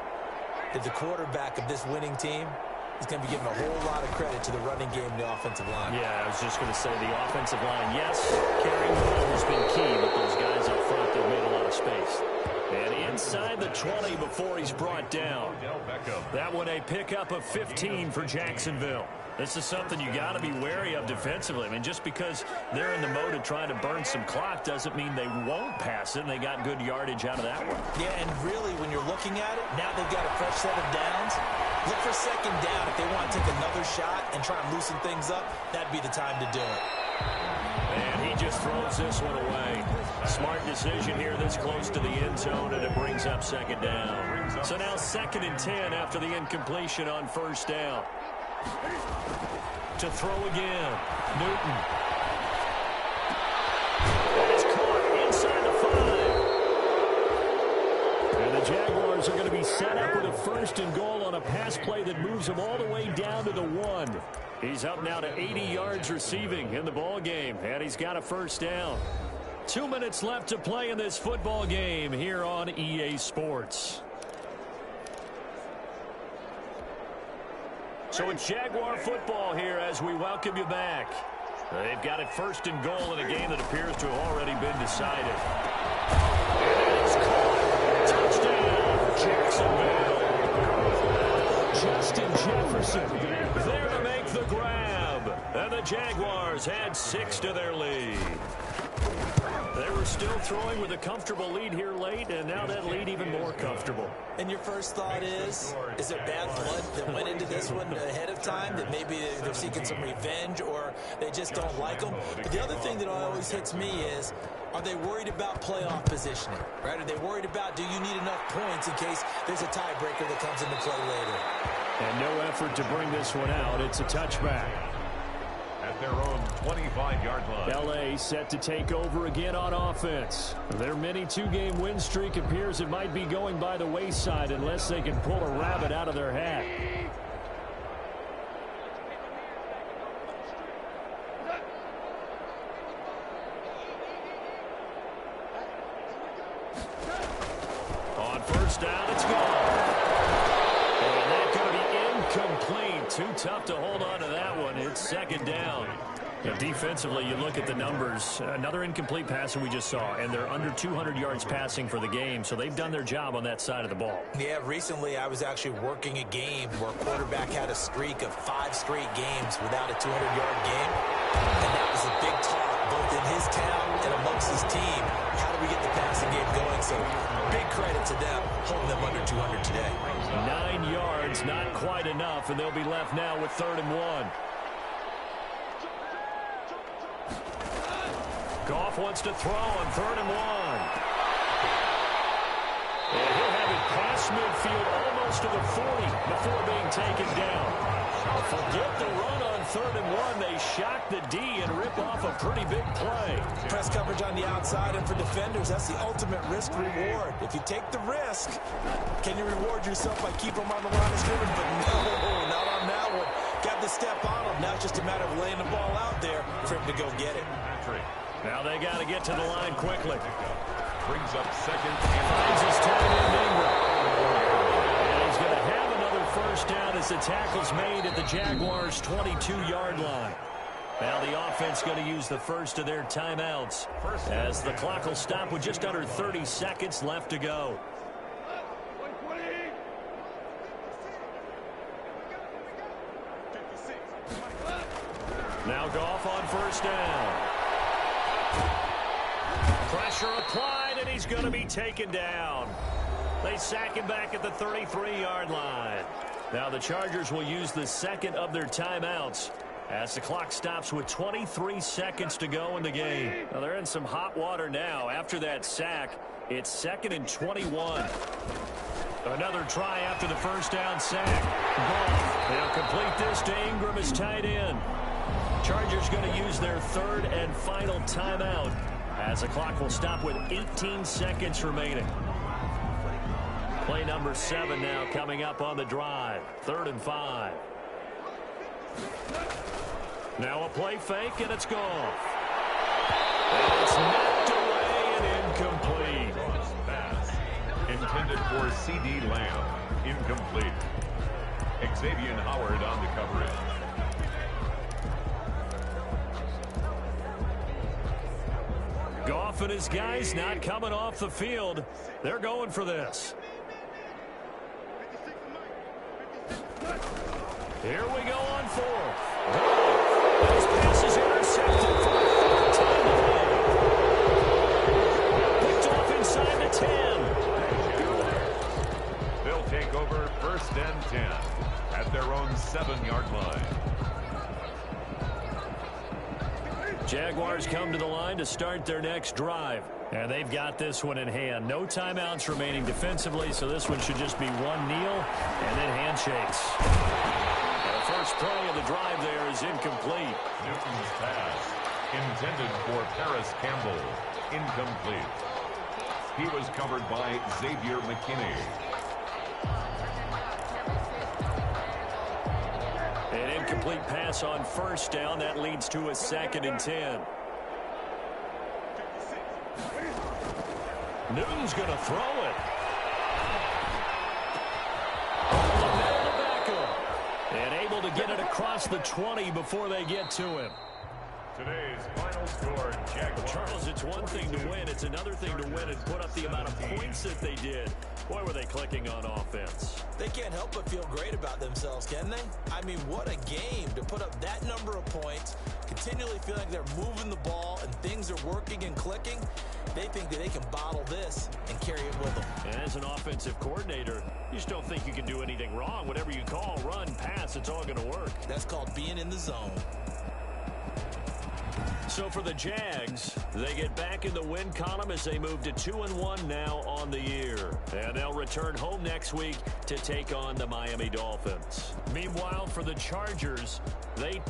that the quarterback of this winning team is going to be giving a whole lot of credit to the running game and the offensive line. Yeah, I was just going to say the offensive line, yes, carrying the ball has been key, but those guys up front, they've made a lot of space. And inside the 20 before he's brought down. That one a pickup of 15 for Jacksonville. This is something you got to be wary of defensively. I mean, just because they're in the mode of trying to burn some clock doesn't mean they won't pass it, and they got good yardage out of that one. Yeah, and really, when you're looking at it, now they've got a fresh set of downs. Look for second down. If they want to take another shot and try and loosen things up, that'd be the time to do it. And he just throws this one away. Smart decision here this close to the end zone, and it brings up second down. So now 2nd and 10 after the incompletion on first down. To throw again, Newton. And it's caught inside the 5. And the Jaguars are going to be set up with a 1st and goal on a pass play that moves them all the way down to the 1. He's up now to 80 yards receiving in the ball game, and he's got a first down. 2 minutes left to play in this football game here on EA Sports. So it's Jaguar football here as we welcome you back. They've got it 1st and goal in a game that appears to have already been decided. And it's caught. Touchdown, Jacksonville. Justin Jefferson there to make the grab. And the Jaguars had 6 to their lead. They were still throwing with a comfortable lead here late, and now that lead even more comfortable. And your first thought is there bad blood that went into this one ahead of time, that maybe they're seeking some revenge or they just don't like them? But the other thing that always hits me is, are they worried about playoff positioning, right? Are they worried about, do you need enough points in case there's a tiebreaker that comes into play later? And no effort to bring this one out. It's a touchback. At their own 25-yard line. L.A. set to take over again on offense. Their mini 2-game win streak appears it might be going by the wayside unless they can pull a rabbit out of their hat. On first down, it's gone. And that's going to be incomplete. Too tough to hold on to that one. It's 2nd down. And defensively, you look at the numbers. Another incomplete pass that we just saw, and they're under 200 yards passing for the game, so they've done their job on that side of the ball. Yeah, recently I was actually working a game where a quarterback had a streak of 5 straight games without a 200-yard game, and that was a big talk both in his town and amongst his team. How do we get the passing game going? So big credit to them holding them under 200 today. 9 yards, not quite enough, and they'll be left now with 3rd and 1. Goff wants to throw on 3rd and 1. And he'll have it past midfield almost to the 40 before being taken down. Forget the run on 3rd and 1. They shock the D and rip off a pretty big play. Press coverage on the outside, and for defenders, that's the ultimate risk-reward. If you take the risk, can you reward yourself by keeping them on the line of scrimmage? But no, not on that one. Got the step on them. Now it's just a matter of laying the ball out there for him to go get it. Now they got to get to the line quickly. Brings up 2nd and Finds his tight end Ingram. And he's going to have another first down as the tackle's made at the Jaguars' 22-yard line. Now the offense going to use the first of their timeouts as the clock will stop with just under 30 seconds left to go. Now Goff on first down. Pressure applied, and he's going to be taken down. They sack him back at the 33-yard line. Now the Chargers will use the 2nd of their timeouts as the clock stops with 23 seconds to go in the game. Well, they're in some hot water now. After that sack, it's 2nd and 21. Another try after the first down sack. Goff, they'll complete this to Ingram as tight end. Chargers going to use their 3rd and final timeout as the clock will stop with 18 seconds remaining. Play number 7 now coming up on the drive. 3rd and 5. Now a play fake, and it's Goff. And it's knocked away and incomplete. Pass intended for C.D. Lamb. Incomplete. Xavier Howard on the coverage. Goff and his guys not coming off the field. They're going for this. Here we go on 4th. This pass is intercepted for the 4th time today. Picked off inside the 10. They'll take over 1st and 10 at their own 7-yard line. Jaguars come to the line to start their next drive. And they've got this one in hand. No timeouts remaining defensively, so this one should just be one kneel and then handshakes. The first play of the drive there is incomplete. Newton's pass intended for Paris Campbell. Incomplete. He was covered by Xavier McKinney. An incomplete pass on 1st down. That leads to a 2nd and 10. Newton's going to throw it. And able to get it across the 20 before they get to him. Today's final score, Jaguars. Charles, it's one thing to win. It's another thing to win and put up the amount of points that they did. Boy, were they clicking on offense. They can't help but feel great about themselves, can they? I mean, what a game to put up that number of points, continually feeling like they're moving the ball and things are working and clicking. They think that they can bottle this and carry it with them. And as an offensive coordinator, you just don't think you can do anything wrong. Whatever you call, run, pass, it's all going to work. That's called being in the zone. So for the Jags, they get back in the win column as they move to 2-1 now on the year. And they'll return home next week to take on the Miami Dolphins. Meanwhile, for the Chargers, they